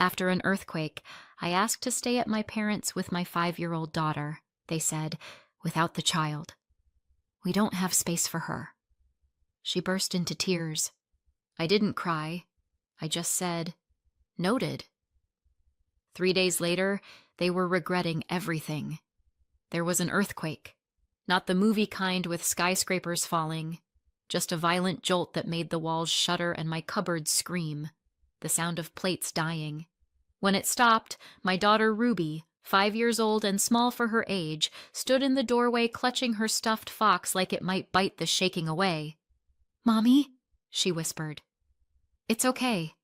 After an earthquake, I asked to stay at my parents' with my 5-year-old daughter, they said, without the child. We don't have space for her. She burst into tears. I didn't cry. I just said, noted. 3 days later, they were regretting everything. There was an earthquake. Not the movie kind with skyscrapers falling, just a violent jolt that made the walls shudder and my cupboards scream, the sound of plates dying. When it stopped, my daughter Ruby, 5 years old and small for her age, stood in the doorway clutching her stuffed fox like it might bite the shaking away. "Mommy," she whispered. "It's okay,"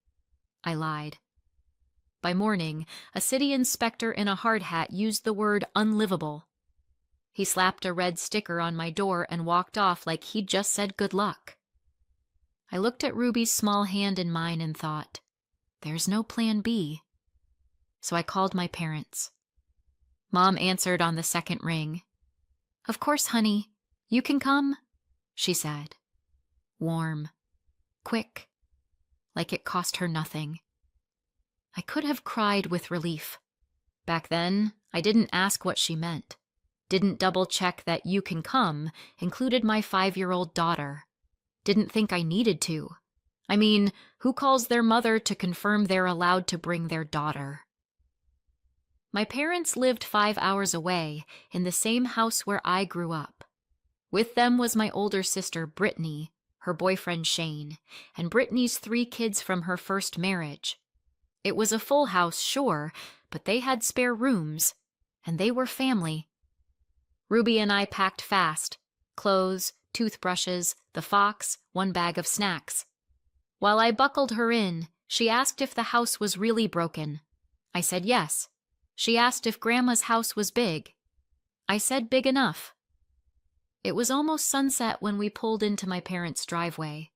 I lied. By morning, a city inspector in a hard hat used the word unlivable. He slapped a red sticker on my door and walked off like he'd just said good luck. I looked at Ruby's small hand in mine and thought, there's no plan B. So I called my parents. Mom answered on the second ring. "Of course, honey. You can come," she said. Warm. Quick. Like it cost her nothing. I could have cried with relief. Back then, I didn't ask what she meant. Didn't double-check that "you can come" included my 5-year-old daughter. Didn't think I needed to. I mean, who calls their mother to confirm they're allowed to bring their daughter? My parents lived 5 hours away, in the same house where I grew up. With them was my older sister, Brittany, her boyfriend, Shane, and Brittany's 3 kids from her first marriage. It was a full house, sure, but they had spare rooms, and they were family. Ruby and I packed fast. Clothes, toothbrushes, the fox, 1 bag of snacks. While I buckled her in, she asked if the house was really broken. I said yes. She asked if Grandma's house was big. I said big enough. It was almost sunset when we pulled into my parents' driveway.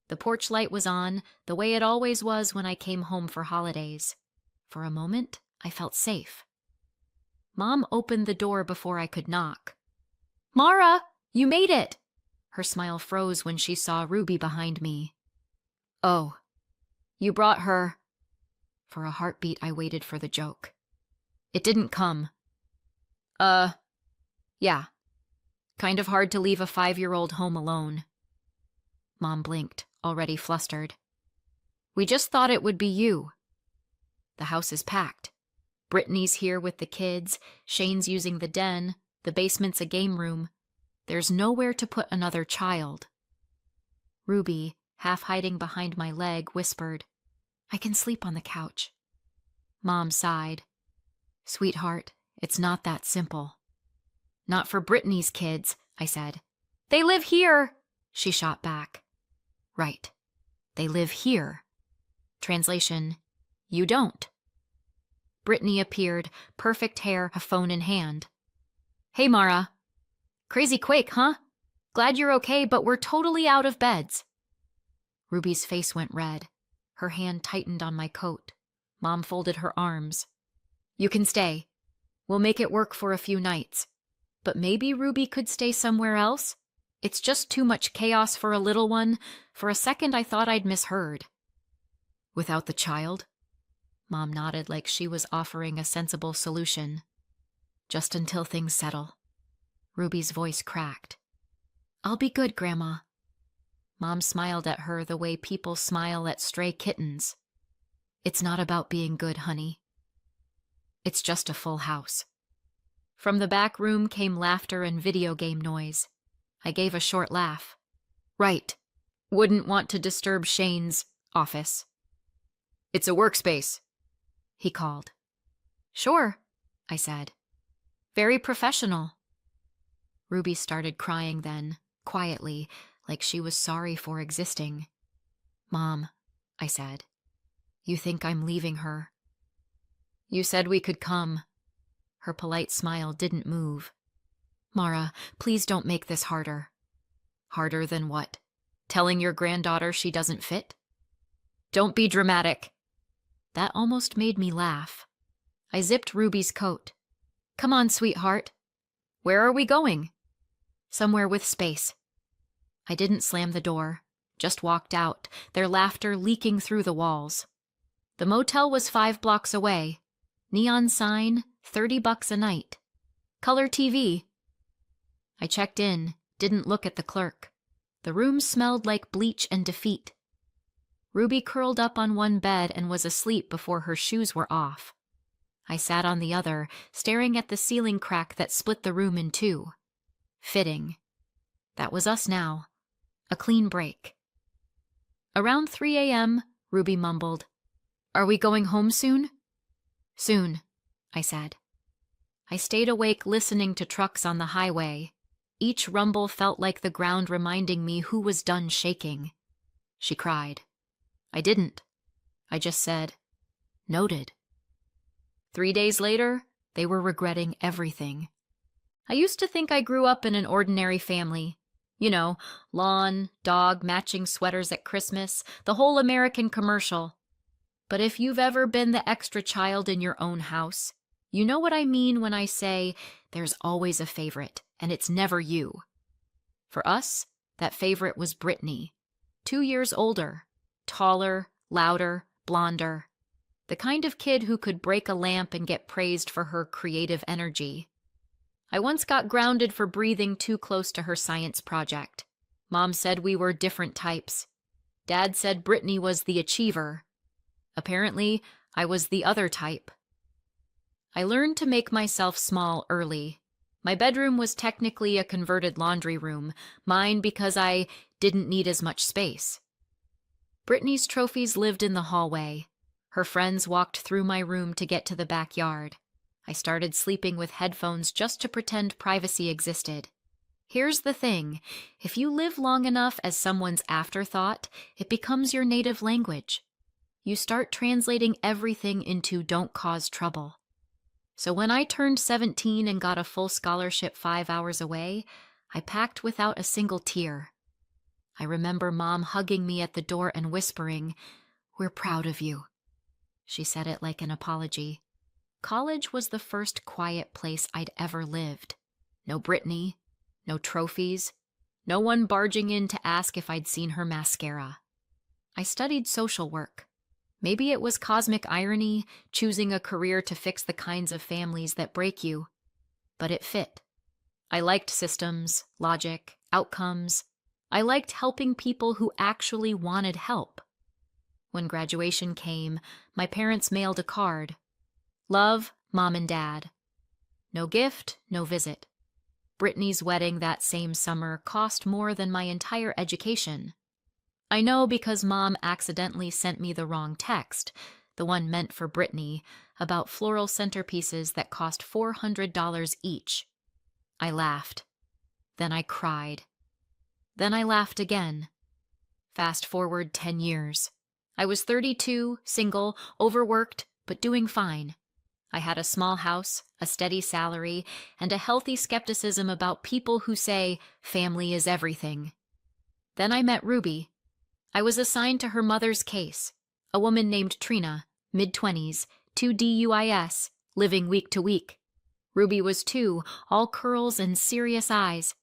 The porch light was on, the way it always was when I came home for holidays. For a moment, I felt safe. Mom opened the door before I could knock. "Mara, you made it!" Her smile froze when she saw Ruby behind me. "Oh, you brought her." For a heartbeat, I waited for the joke. "It didn't come." Yeah. Kind of hard to leave a 5-year-old home alone." Mom blinked, already flustered. "We just thought it would be you. The house is packed. Brittany's here with the kids, Shane's using the den, the basement's a game room. There's nowhere to put another child." Ruby, half hiding behind my leg, whispered, "I can sleep on the couch." Mom sighed. "Sweetheart, it's not that simple." "Not for Brittany's kids," I said. "They live here," she shot back. "Right. They live here." Translation, you don't. Brittany appeared, perfect hair, a phone in hand. "Hey, Mara. Crazy quake, huh? Glad you're okay, but we're totally out of beds." Ruby's face went red. Her hand tightened on my coat. Mom folded her arms. "You can stay. We'll make it work for a few nights. But maybe Ruby could stay somewhere else? It's just too much chaos for a little one. For a second, I thought I'd misheard." "Without the child?" Mom nodded like she was offering a sensible solution. "Just until things settle." Ruby's voice cracked. "I'll be good, Grandma." Mom smiled at her the way people smile at stray kittens. "It's not about being good, honey. It's just a full house." From the back room came laughter and video game noise. I gave a short laugh. "Right. Wouldn't want to disturb Shane's office." "It's a workspace," he called. "Sure," I said. "Very professional." Ruby started crying then, quietly, like she was sorry for existing. "Mom," I said, "you think I'm leaving her?" "You said we could come." Her polite smile didn't move. "Mara, please don't make this harder." "Harder than what? Telling your granddaughter she doesn't fit?" "Don't be dramatic." That almost made me laugh. I zipped Ruby's coat. "Come on, sweetheart." "Where are we going?" "Somewhere with space." I didn't slam the door, just walked out, their laughter leaking through the walls. The motel was 5 blocks away. Neon sign, $30 a night. Color TV. I checked in, didn't look at the clerk. The room smelled like bleach and defeat. Ruby curled up on one bed and was asleep before her shoes were off. I sat on the other, staring at the ceiling crack that split the room in two. Fitting. That was us now. A clean break. Around 3 a.m., Ruby mumbled, "Are we going home soon?" "Soon," I said. I stayed awake listening to trucks on the highway. Each rumble felt like the ground reminding me who was done shaking. She cried. I didn't. I just said, "Noted." 3 days later, they were regretting everything. I used to think I grew up in an ordinary family. You know, lawn, dog, matching sweaters at Christmas, the whole American commercial. But if you've ever been the extra child in your own house, you know what I mean when I say there's always a favorite, and it's never you. For us, that favorite was Brittany, 2 years older, taller, louder, blonder. The kind of kid who could break a lamp and get praised for her creative energy. I once got grounded for breathing too close to her science project. Mom said we were different types. Dad said Brittany was the achiever. Apparently, I was the other type. I learned to make myself small early. My bedroom was technically a converted laundry room, mine because I didn't need as much space. Brittany's trophies lived in the hallway. Her friends walked through my room to get to the backyard. I started sleeping with headphones just to pretend privacy existed. Here's the thing, if you live long enough as someone's afterthought, it becomes your native language. You start translating everything into "don't cause trouble." So when I turned 17 and got a full scholarship 5 hours away, I packed without a single tear. I remember Mom hugging me at the door and whispering, "We're proud of you." She said it like an apology. College was the first quiet place I'd ever lived. No Brittany, no trophies, no one barging in to ask if I'd seen her mascara. I studied social work. Maybe it was cosmic irony, choosing a career to fix the kinds of families that break you. But it fit. I liked systems, logic, outcomes. I liked helping people who actually wanted help. When graduation came, my parents mailed a card. Love, Mom and Dad. No gift, no visit. Brittany's wedding that same summer cost more than my entire education. I know because Mom accidentally sent me the wrong text, the one meant for Brittany, about floral centerpieces that cost $400 each. I laughed. Then I cried. Then I laughed again. Fast forward 10 years. I was 32, single, overworked, but doing fine. I had a small house, a steady salary, and a healthy skepticism about people who say family is everything. Then I met Ruby. I was assigned to her mother's case, a woman named Trina, mid-20s, 2 DUIs, living week to week. Ruby was 2, all curls and serious eyes.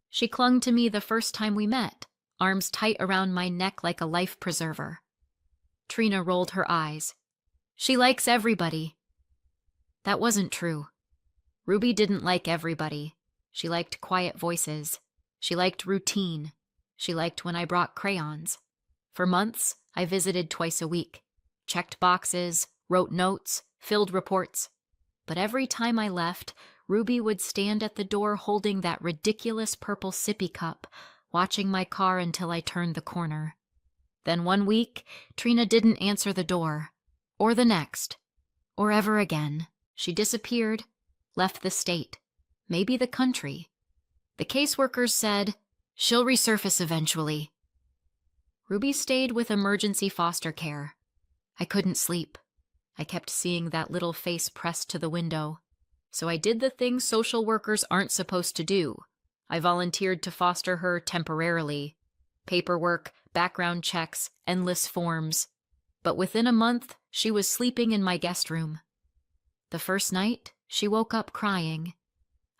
She clung to me the first time we met, arms tight around my neck like a life preserver. Trina rolled her eyes. "She likes everybody." That wasn't true. Ruby didn't like everybody. She liked quiet voices. She liked routine. She liked when I brought crayons. For months, I visited twice a week, checked boxes, wrote notes, filled reports. But every time I left, Ruby would stand at the door holding that ridiculous purple sippy cup, watching my car until I turned the corner. Then one week, Trina didn't answer the door, or the next, or ever again. She disappeared, left the state, maybe the country. The caseworkers said, "She'll resurface eventually." Ruby stayed with emergency foster care. I couldn't sleep. I kept seeing that little face pressed to the window. So I did the things social workers aren't supposed to do. I volunteered to foster her temporarily. Paperwork, background checks, endless forms. But within a month, she was sleeping in my guest room. The first night, she woke up crying.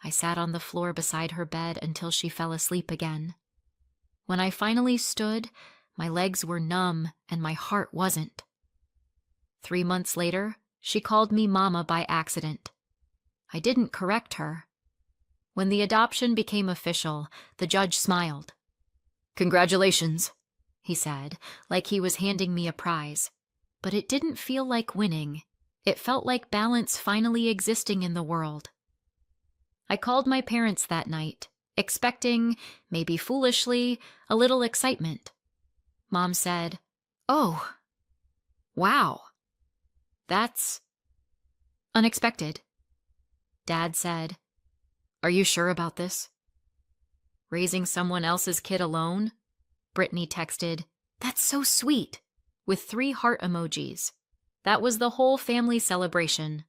I sat on the floor beside her bed until she fell asleep again. When I finally stood, my legs were numb and my heart wasn't. 3 months later, she called me Mama by accident. I didn't correct her. When the adoption became official, the judge smiled. "Congratulations," he said, like he was handing me a prize. But it didn't feel like winning. It felt like balance finally existing in the world. I called my parents that night, expecting, maybe foolishly, a little excitement. Mom said, "Oh, wow, that's unexpected." Dad said, "Are you sure about this?" "Raising someone else's kid alone?" Brittany texted, "That's so sweet," with 3 heart emojis. That was the whole family celebration.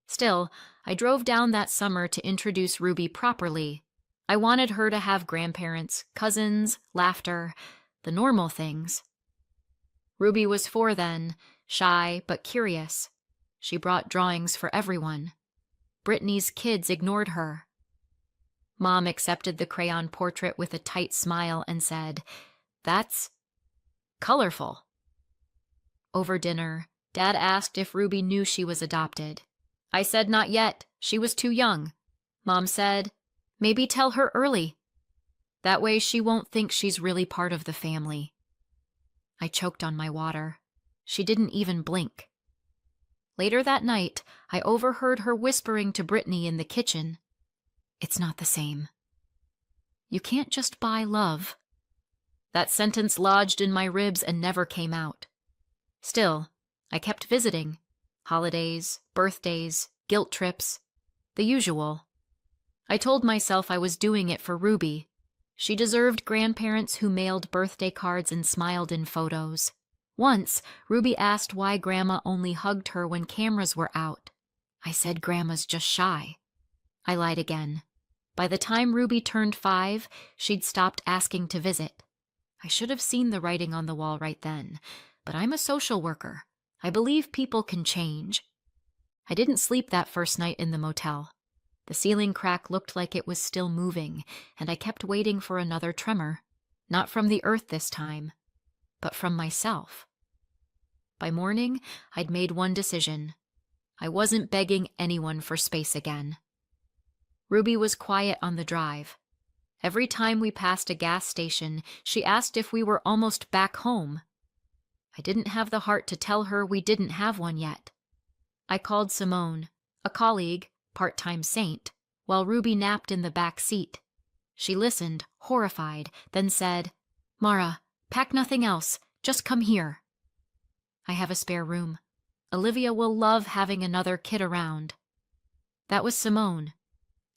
Still, I drove down that summer to introduce Ruby properly. I wanted her to have grandparents, cousins, laughter, the normal things. Ruby was 4 then, shy but curious. She brought drawings for everyone. Brittany's kids ignored her. Mom accepted the crayon portrait with a tight smile and said, "That's colorful." Over dinner, Dad asked if Ruby knew she was adopted. I said not yet, she was too young. Mom said, "Maybe tell her early. That way she won't think she's really part of the family." I choked on my water. She didn't even blink. Later that night, I overheard her whispering to Brittany in the kitchen, "It's not the same. You can't just buy love." That sentence lodged in my ribs and never came out. Still, I kept visiting. Holidays, birthdays, guilt trips, the usual. I told myself I was doing it for Ruby. She deserved grandparents who mailed birthday cards and smiled in photos. Once, Ruby asked why Grandma only hugged her when cameras were out. I said Grandma's just shy. I lied again. By the time Ruby turned 5, she'd stopped asking to visit. I should have seen the writing on the wall right then, but I'm a social worker. I believe people can change. I didn't sleep that first night in the motel. The ceiling crack looked like it was still moving, and I kept waiting for another tremor. Not from the earth this time, but from myself. By morning, I'd made one decision. I wasn't begging anyone for space again. Ruby was quiet on the drive. Every time we passed a gas station, she asked if we were almost back home. I didn't have the heart to tell her we didn't have one yet. I called Simone, a colleague, part-time saint, while Ruby napped in the back seat. She listened, horrified, then said, "Mara, pack nothing else. Just come here." "I have a spare room. Olivia will love having another kid around." That was Simone.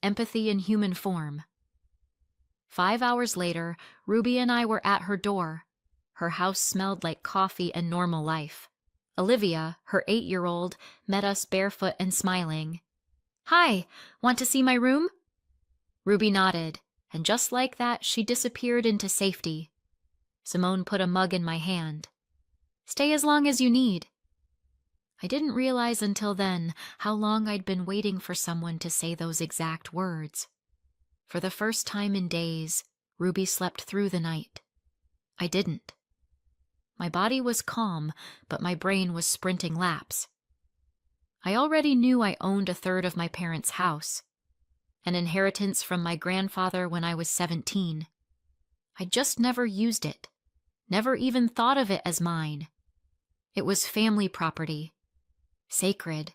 Empathy in human form. 5 hours later, Ruby and I were at her door. Her house smelled like coffee and normal life. Olivia, her 8-year-old, met us barefoot and smiling. "Hi, want to see my room?" Ruby nodded, and just like that, she disappeared into safety. Simone put a mug in my hand. "Stay as long as you need." I didn't realize until then how long I'd been waiting for someone to say those exact words. For the first time in days, Ruby slept through the night. I didn't. My body was calm, but my brain was sprinting laps. I already knew I owned a third of my parents' house, an inheritance from my grandfather when I was 17. I just never used it, never even thought of it as mine. It was family property, sacred,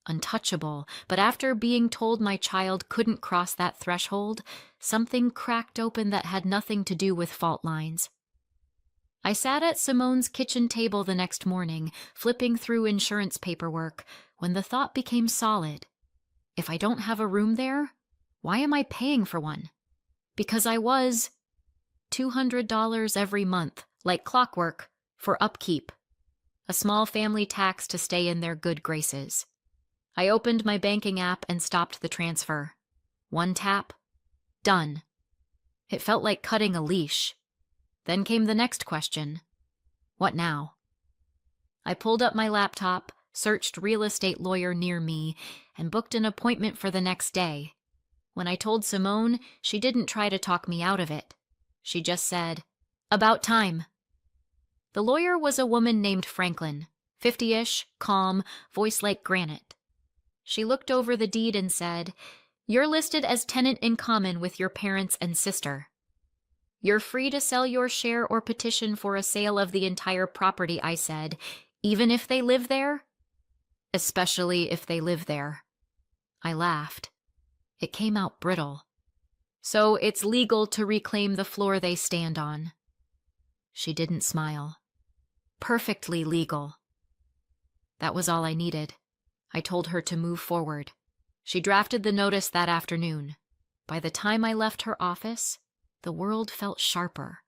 untouchable, but after being told my child couldn't cross that threshold, something cracked open that had nothing to do with fault lines. I sat at Simone's kitchen table the next morning, flipping through insurance paperwork, when the thought became solid. If I don't have a room there, why am I paying for one? Because I was $200 every month, like clockwork, for upkeep. A small family tax to stay in their good graces. I opened my banking app and stopped the transfer. One tap. Done. It felt like cutting a leash. Then came the next question. What now? I pulled up my laptop, searched real estate lawyer near me, and booked an appointment for the next day. When I told Simone, she didn't try to talk me out of it. She just said, "About time." The lawyer was a woman named Franklin, 50-ish, calm, voice like granite. She looked over the deed and said, "You're listed as tenant in common with your parents and sister. You're free to sell your share or petition for a sale of the entire property," I said, "even if they live there?" "Especially if they live there." I laughed. It came out brittle. "So it's legal to reclaim the floor they stand on." She didn't smile. "Perfectly legal." That was all I needed. I told her to move forward. She drafted the notice that afternoon. By the time I left her office, the world felt sharper,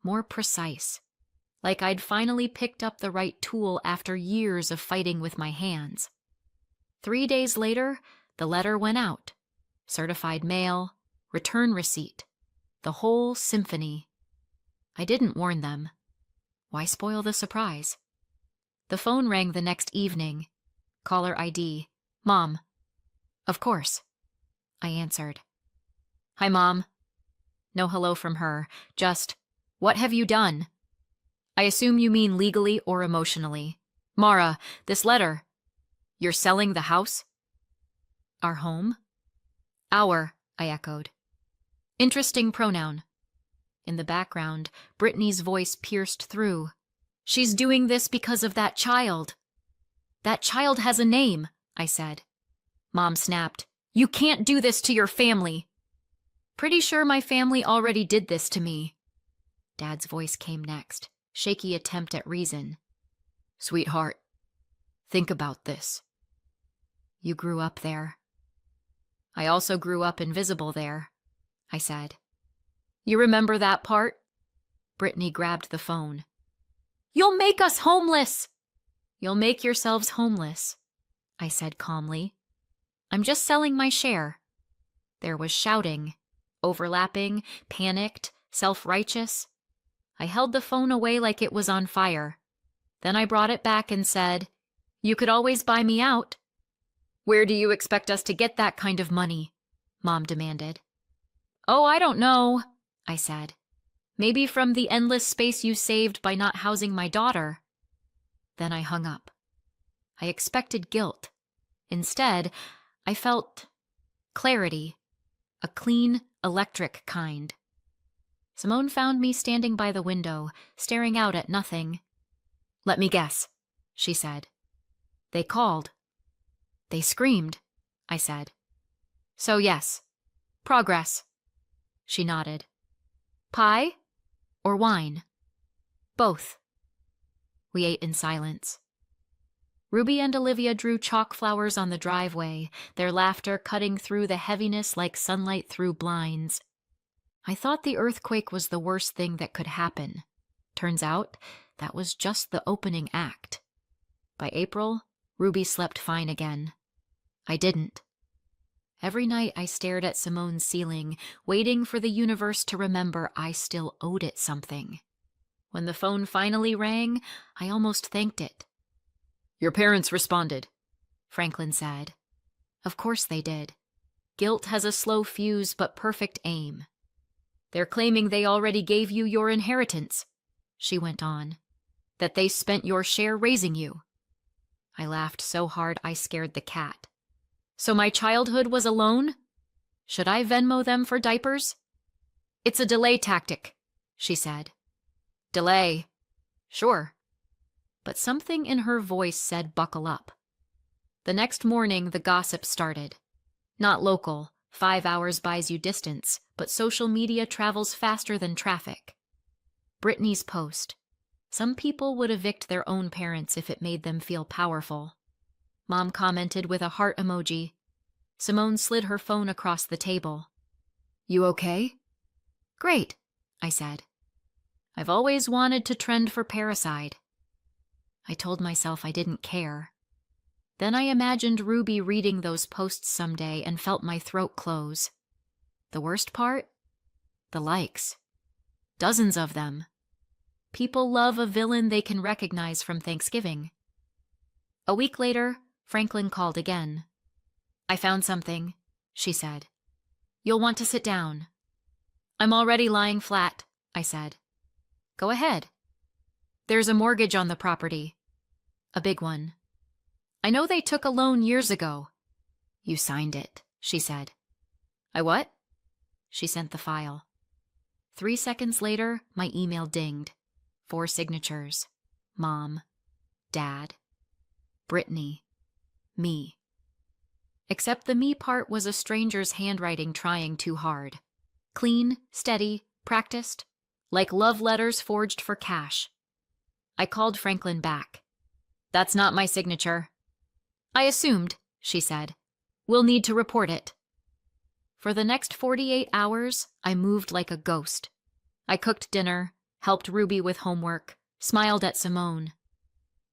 more precise, like I'd finally picked up the right tool after years of fighting with my hands. 3 days later, the letter went out. Certified mail, return receipt, the whole symphony. I didn't warn them. Why spoil the surprise? The phone rang the next evening. Caller ID. "Mom." "Of course." I answered. "Hi, Mom." No hello from her, just, "What have you done?" "I assume you mean legally or emotionally." "Mara, this letter." "You're selling the house?" "Our home?" "Our," I echoed. "Interesting pronoun." In the background, Brittany's voice pierced through. "She's doing this because of that child." "That child has a name," I said. Mom snapped, "You can't do this to your family." "Pretty sure my family already did this to me." Dad's voice came next, shaky attempt at reason. "Sweetheart, think about this. You grew up there." "I also grew up invisible there," I said. "You remember that part?" Brittany grabbed the phone. "You'll make us homeless!" "You'll make yourselves homeless," I said calmly. "I'm just selling my share." There was shouting, overlapping, panicked, self-righteous. I held the phone away like it was on fire. Then I brought it back and said, "You could always buy me out." "Where do you expect us to get that kind of money?" Mom demanded. "Oh, I don't know," I said. "Maybe from the endless space you saved by not housing my daughter." Then I hung up. I expected guilt. Instead, I felt clarity, a clean, electric kind. Simone found me standing by the window, staring out at nothing. "Let me guess," she said. "They called." "They screamed," I said. "So yes, progress." She nodded. "Pie or wine?" "Both." We ate in silence. Ruby and Olivia drew chalk flowers on the driveway, their laughter cutting through the heaviness like sunlight through blinds. I thought the earthquake was the worst thing that could happen. Turns out, that was just the opening act. By April, Ruby slept fine again. I didn't. Every night I stared at Simone's ceiling, waiting for the universe to remember I still owed it something. When the phone finally rang, I almost thanked it. "Your parents responded," Franklin said. Of course they did. Guilt has a slow fuse but perfect aim. "They're claiming they already gave you your inheritance," she went on. "That they spent your share raising you." I laughed so hard I scared the cat. "So my childhood was a loan? Should I Venmo them for diapers?" "It's a delay tactic," she said. "Delay? Sure." But something in her voice said buckle up. The next morning, the gossip started. Not local, 5 hours buys you distance, but social media travels faster than traffic. Brittany's post. Some people would evict their own parents if it made them feel powerful. Mom commented with a heart emoji. Simone slid her phone across the table. "You okay?" "Great," I said. "I've always wanted to trend for parricide." I told myself I didn't care. Then I imagined Ruby reading those posts someday and felt my throat close. The worst part? The likes. Dozens of them. People love a villain they can recognize from Thanksgiving. A week later, Franklin called again. "I found something," she said. "You'll want to sit down." "I'm already lying flat," I said. "Go ahead." "There's a mortgage on the property." a big one. I know they took a loan years ago. You signed it, she said. I what? She sent the file. 3 seconds later, my email dinged. 4 signatures. Mom, Dad, Brittany, me. Except the me part was a stranger's handwriting trying too hard. Clean, steady, practiced, like love letters forged for cash. I called Franklin back. That's not my signature. I assumed, she said. We'll need to report it. For the next 48 hours, I moved like a ghost. I cooked dinner, helped Ruby with homework, smiled at Simone.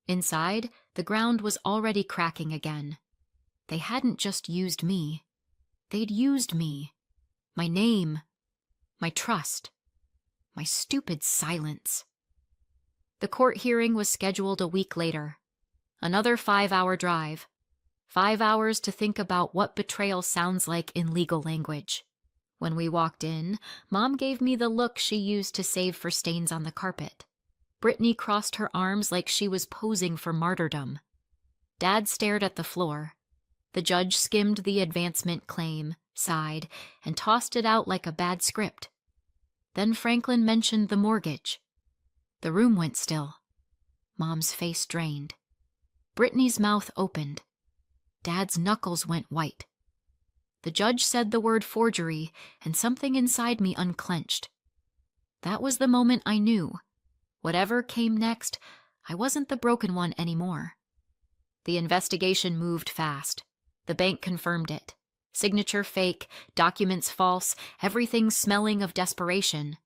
Inside, the ground was already cracking again. They hadn't just used me. They'd used me. My name. My trust. My stupid silence. The court hearing was scheduled a week later. Another 5-hour drive. 5 hours to think about what betrayal sounds like in legal language. When we walked in, Mom gave me the look she used to save for stains on the carpet. Brittany crossed her arms like she was posing for martyrdom. Dad stared at the floor. The judge skimmed the advancement claim, sighed, and tossed it out like a bad script. Then Franklin mentioned the mortgage. The room went still. Mom's face drained. Brittany's mouth opened. Dad's knuckles went white. The judge said the word forgery, and something inside me unclenched. That was the moment I knew. Whatever came next, I wasn't the broken one anymore. The investigation moved fast. The bank confirmed it. Signature fake, documents false, everything smelling of desperation.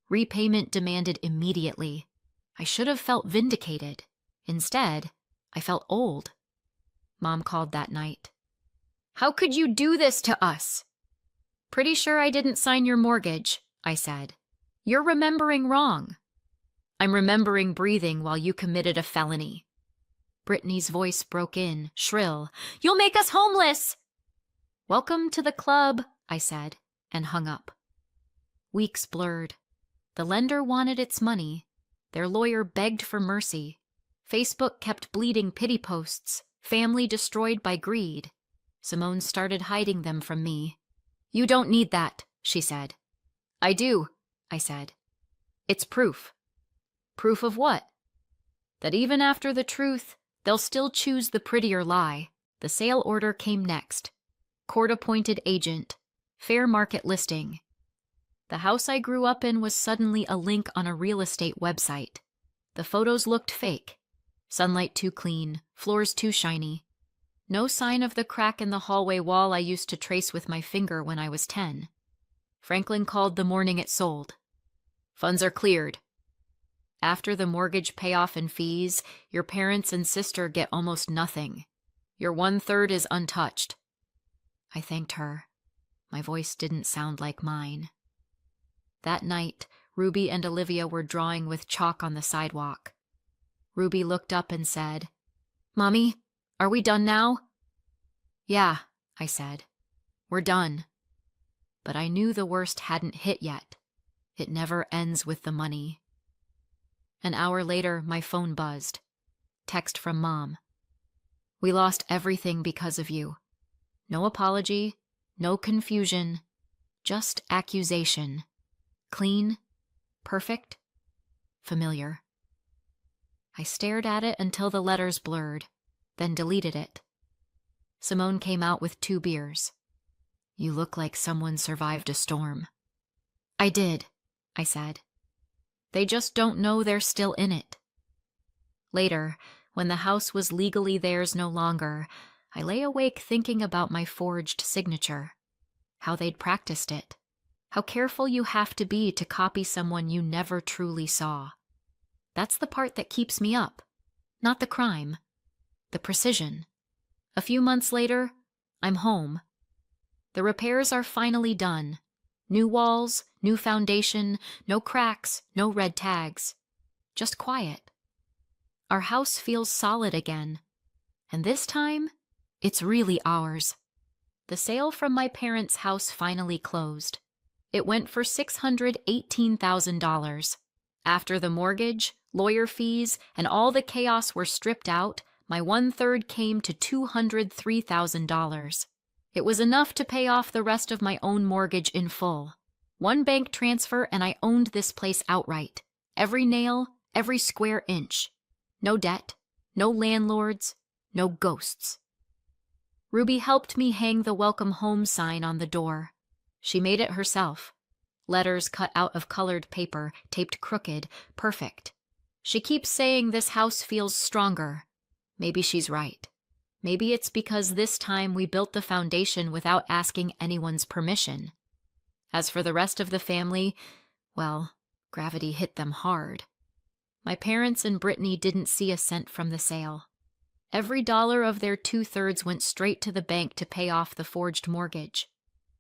Repayment demanded immediately. I should have felt vindicated. Instead, I felt old. Mom called that night. How could you do this to us? Pretty sure I didn't sign your mortgage, I said. You're remembering wrong. I'm remembering breathing while you committed a felony. Brittany's voice broke in, shrill. You'll make us homeless! Welcome to the club, I said, and hung up. Weeks blurred. The lender wanted its money. Their lawyer begged for mercy. Facebook kept bleeding pity posts. Family destroyed by greed. Simone started hiding them from me. You don't need that, she said. I do, I said. It's proof. Proof of what? That even after the truth, they'll still choose the prettier lie. The sale order came next. Court-appointed agent. Fair market listing. The house I grew up in was suddenly a link on a real estate website. The photos looked fake. Sunlight too clean, floors too shiny. No sign of the crack in the hallway wall I used to trace with my finger when I was 10. Franklin called the morning it sold. Funds are cleared. After the mortgage payoff and fees, your parents and sister get almost nothing. Your 1/3 is untouched. I thanked her. My voice didn't sound like mine. That night, Ruby and Olivia were drawing with chalk on the sidewalk. Ruby looked up and said, Mommy, are we done now? Yeah, I said. We're done. But I knew the worst hadn't hit yet. It never ends with the money. An hour later, my phone buzzed. Text from Mom. We lost everything because of you. No apology, no confusion, just accusation. Clean, perfect, familiar. I stared at it until the letters blurred, then deleted it. Simone came out with 2 beers. You look like someone survived a storm. I did, I said. They just don't know they're still in it. Later, when the house was legally theirs no longer, I lay awake thinking about my forged signature. How they'd practiced it. How careful you have to be to copy someone you never truly saw. That's the part that keeps me up. Not the crime. The precision. A few months later, I'm home. The repairs are finally done. New walls, new foundation, no cracks, no red tags. Just quiet. Our house feels solid again. And this time, it's really ours. The sale from my parents' house finally closed. It went for $618,000. After the mortgage, Lawyer fees and all the chaos were stripped out. My 1/3 came to $203,000. It was enough to pay off the rest of my own mortgage in full. One bank transfer and I owned this place outright. Every nail, every square inch. No debt, no landlords, no ghosts. Ruby helped me hang the welcome home sign on the door. She made it herself. Letters cut out of colored paper, taped crooked, perfect. She keeps saying this house feels stronger. Maybe she's right. Maybe it's because this time we built the foundation without asking anyone's permission. As for the rest of the family, well, gravity hit them hard. My parents and Brittany didn't see a cent from the sale. Every dollar of their 2/3 went straight to the bank to pay off the forged mortgage.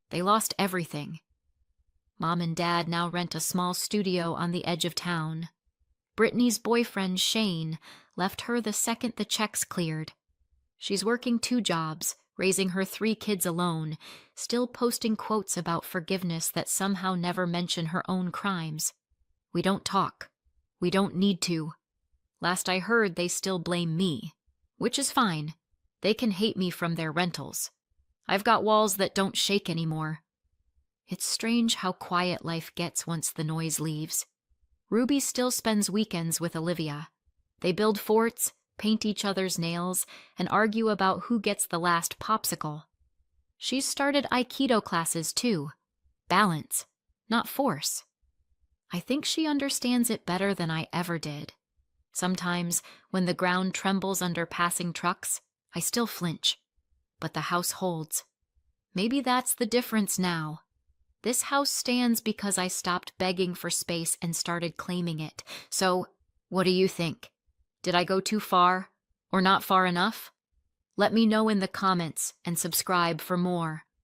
They lost everything. Mom and Dad now rent a small studio on the edge of town. Brittany's boyfriend, Shane, left her the second the checks cleared. She's working 2 jobs, raising her 3 kids alone, still posting quotes about forgiveness that somehow never mention her own crimes. We don't talk. We don't need to. Last I heard, they still blame me, which is fine. They can hate me from their rentals. I've got walls that don't shake anymore. It's strange how quiet life gets once the noise leaves. Ruby still spends weekends with Olivia. They build forts, paint each other's nails, and argue about who gets the last popsicle. She's started Aikido classes too. Balance, not force. I think she understands it better than I ever did. Sometimes, when the ground trembles under passing trucks, I still flinch. But the house holds. Maybe that's the difference now. This house stands because I stopped begging for space and started claiming it. So, what do you think? Did I go too far? Or not far enough? Let me know in the comments and subscribe for more.